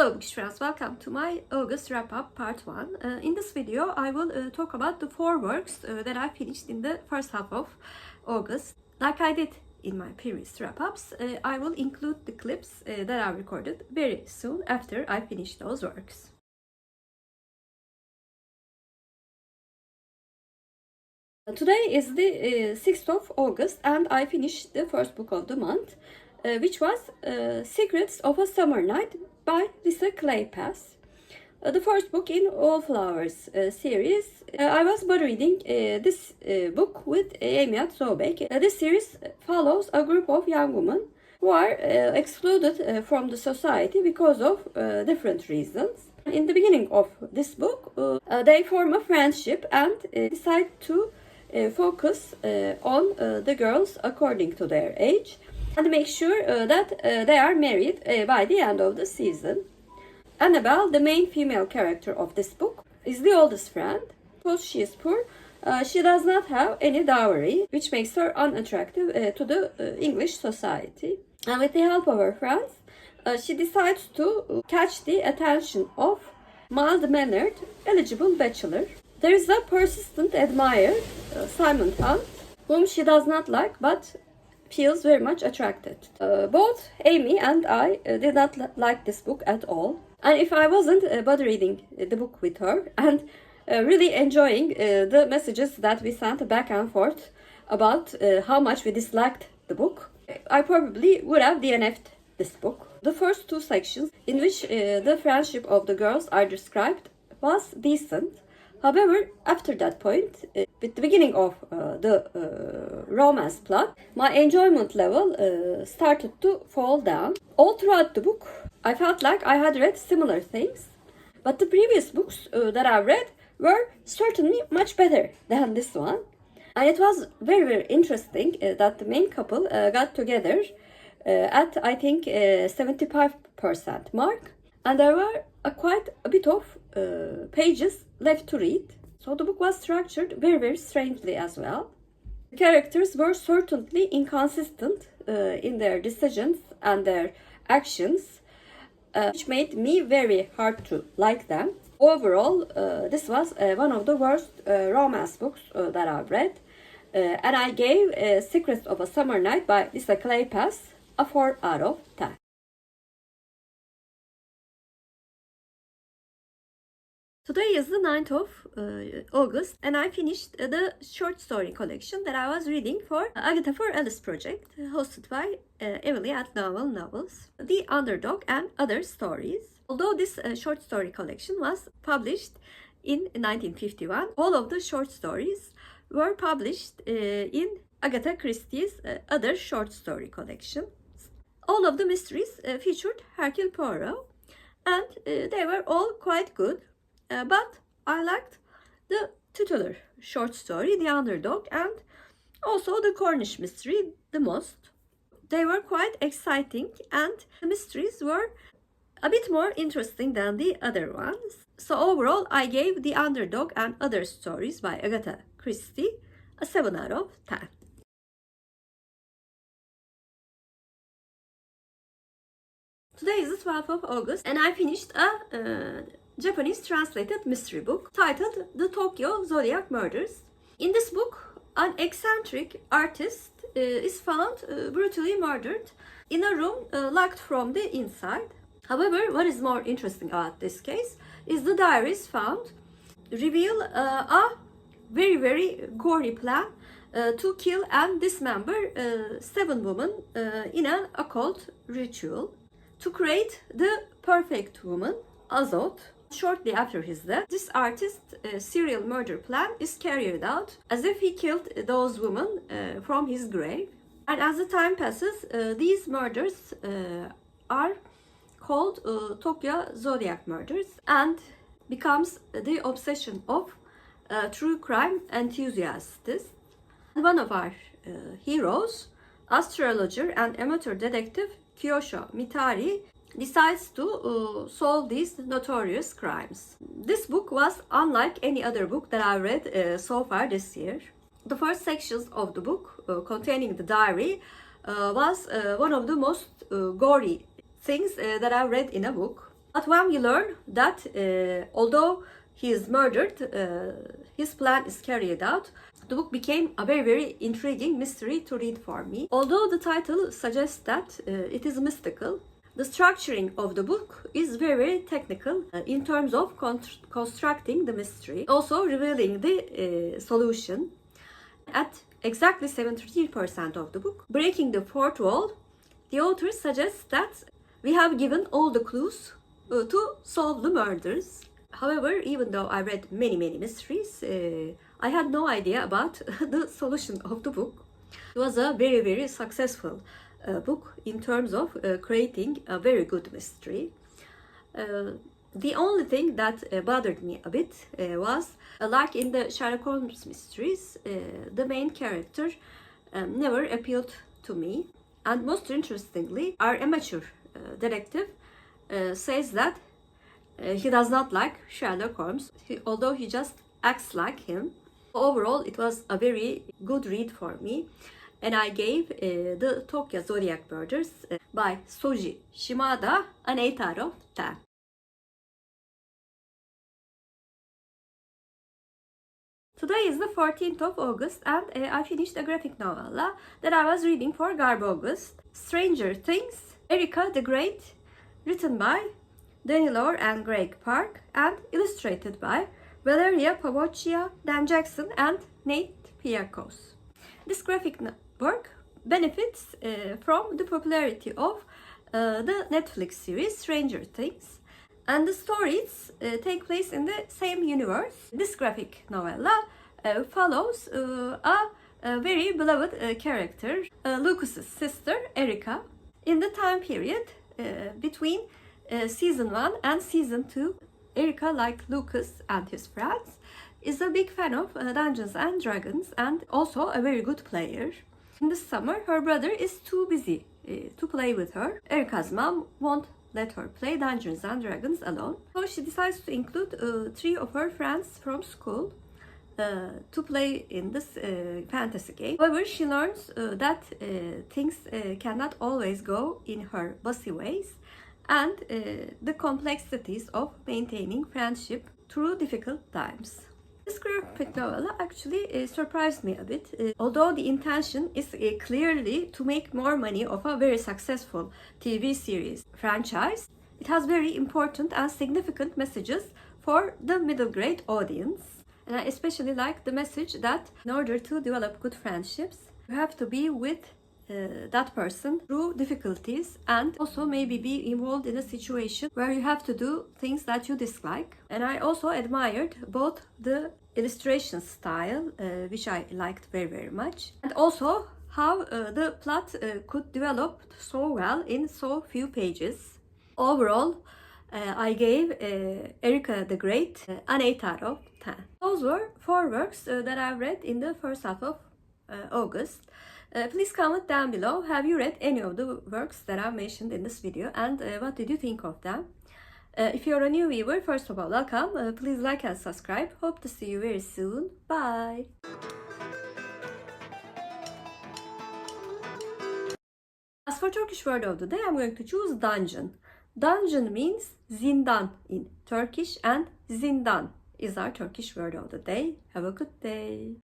Hello Bookish friends, welcome to my August wrap-up part 1. In this video I will talk about the 4 works that I finished in the first half of August. Like I did in my previous wrap-ups, I will include the clips that I recorded very soon after I finish those works. Today is the 6th of August and I finished the first book of the month, which was Secrets of a Summer Night by Kleypas. The first book in All Flowers series. I was reading this book with Amy at Zodiac. This series follows a group of young women who are excluded from the society because of different reasons. In the beginning of this book, they form a friendship and decide to focus on the girls according to their age and make sure that they are married by the end of the season. Annabelle, the main female character of this book, is the oldest friend. Because she is poor, she does not have any dowry, which makes her unattractive to the English society. And with the help of her friends, she decides to catch the attention of mild-mannered, eligible bachelor. There is a persistent admirer, Simon Hunt, whom she does not like but feels very much attracted. Both Amy and I did not like this book at all. And if I wasn't reading the book with her and really enjoying the messages that we sent back and forth about how much we disliked the book, I probably would have DNF'd this book. The first 2 sections in which the friendship of the girls are described was decent. However, after that point, with the beginning of the romance plot, my enjoyment level started to fall down. All throughout the book, I felt like I had read similar things, but the previous books that I read were certainly much better than this one. And it was very interesting that the main couple got together at, I think, 75% mark. And there were quite a bit of pages left to read. So the book was structured very strangely as well. The characters were certainly inconsistent in their decisions and their actions, which made me very hard to like them. Overall, this was one of the worst romance books that I've read. And I gave Secrets of a Summer Night by Kleypas a 4 out of 10. Today is the 9th of August and I finished the short story collection that I was reading for Agatha for Alice project, hosted by Emily at Novel Novels, The Underdog and Other Stories. Although this short story collection was published in 1951, all of the short stories were published in Agatha Christie's other short story collection. All of the mysteries featured Hercule Poirot and they were all quite good. But I liked the titular short story, The Underdog, and also the Cornish mystery the most. They were quite exciting and the mysteries were a bit more interesting than the other ones. So overall, I gave The Underdog and Other Stories by Agatha Christie a 7 out of 10. Today is the 12th of August and I finished a Japanese translated mystery book titled The Tokyo Zodiac Murders. In this book, an eccentric artist is found brutally murdered in a room locked from the inside. However, what is more interesting about this case is the diaries found reveal a very gory plan to kill and dismember 7 women in an occult ritual to create the perfect woman, Azot. Shortly after his death, this artist's serial murder plan is carried out as if he killed those women from his grave. And as the time passes, these murders are called Tokyo Zodiac Murders and becomes the obsession of true crime enthusiasts. One of our heroes, astrologer and amateur detective Kyosho Mitari, decides to solve these notorious crimes. This book was unlike any other book that I read so far this year. The first sections of the book containing the diary was one of the most gory things that I read in a book. But when we learn that although he is murdered, his plan is carried out, the book became a very, very intriguing mystery to read for me. Although the title suggests that it is mystical, the structuring of the book is very, very technical in terms of constructing the mystery, also revealing the solution. At exactly 73% of the book, breaking the fourth wall, the author suggests that we have given all the clues to solve the murders. However, even though I read many, many mysteries, I had no idea about the solution of the book. It was a very, very successful book in terms of creating a very good mystery. The only thing that bothered me a bit was, like in the Sherlock Holmes mysteries, the main character never appealed to me. And most interestingly, our amateur detective says that he does not like Sherlock Holmes, although he just acts like him. Overall, it was a very good read for me, and I gave the Tokyo Zodiac Murders by Soji Shimada an 8 out of 10. Today is the 14th of August, and I finished a graphic novella that I was reading for Garb August. Stranger Things, Erica the Great, written by Danny Lore and Greg Park, and illustrated by Valeria, Favoccia, Dan Jackson, and Nate Piekos. This graphic work benefits from the popularity of the Netflix series Stranger Things, and the stories take place in the same universe. This graphic novella follows a very beloved character, Lucas's sister Erica, in the time period between season 1 and season 2. Erica, like Lucas and his friends, is a big fan of Dungeons and Dragons and also a very good player. In the summer, her brother is too busy to play with her. Erica's mom won't let her play Dungeons and Dragons alone, so she decides to include 3 of her friends from school to play in this fantasy game. However, she learns that things cannot always go in her bossy ways, and the complexities of maintaining friendship through difficult times. This graphic novella actually surprised me a bit. Although the intention is clearly to make more money of a very successful TV series franchise, it has very important and significant messages for the middle grade audience. And I especially like the message that in order to develop good friendships, you have to be with that person through difficulties, and also maybe be involved in a situation where you have to do things that you dislike. And I also admired both the illustration style, which I liked very, very much, and also how the plot could develop so well in so few pages. Overall, I gave Erica the Great an 8 out of 10. Those were 4 works that I read in the first half of August. Please comment down below, have you read any of the works that I mentioned in this video, and what did you think of them? If you're a new viewer, first of all, welcome. Please like and subscribe. Hope to see you very soon. Bye. As for Turkish word of the day, I'm going to choose dungeon. Dungeon means zindan in Turkish, and zindan is our Turkish word of the day. Have a good day.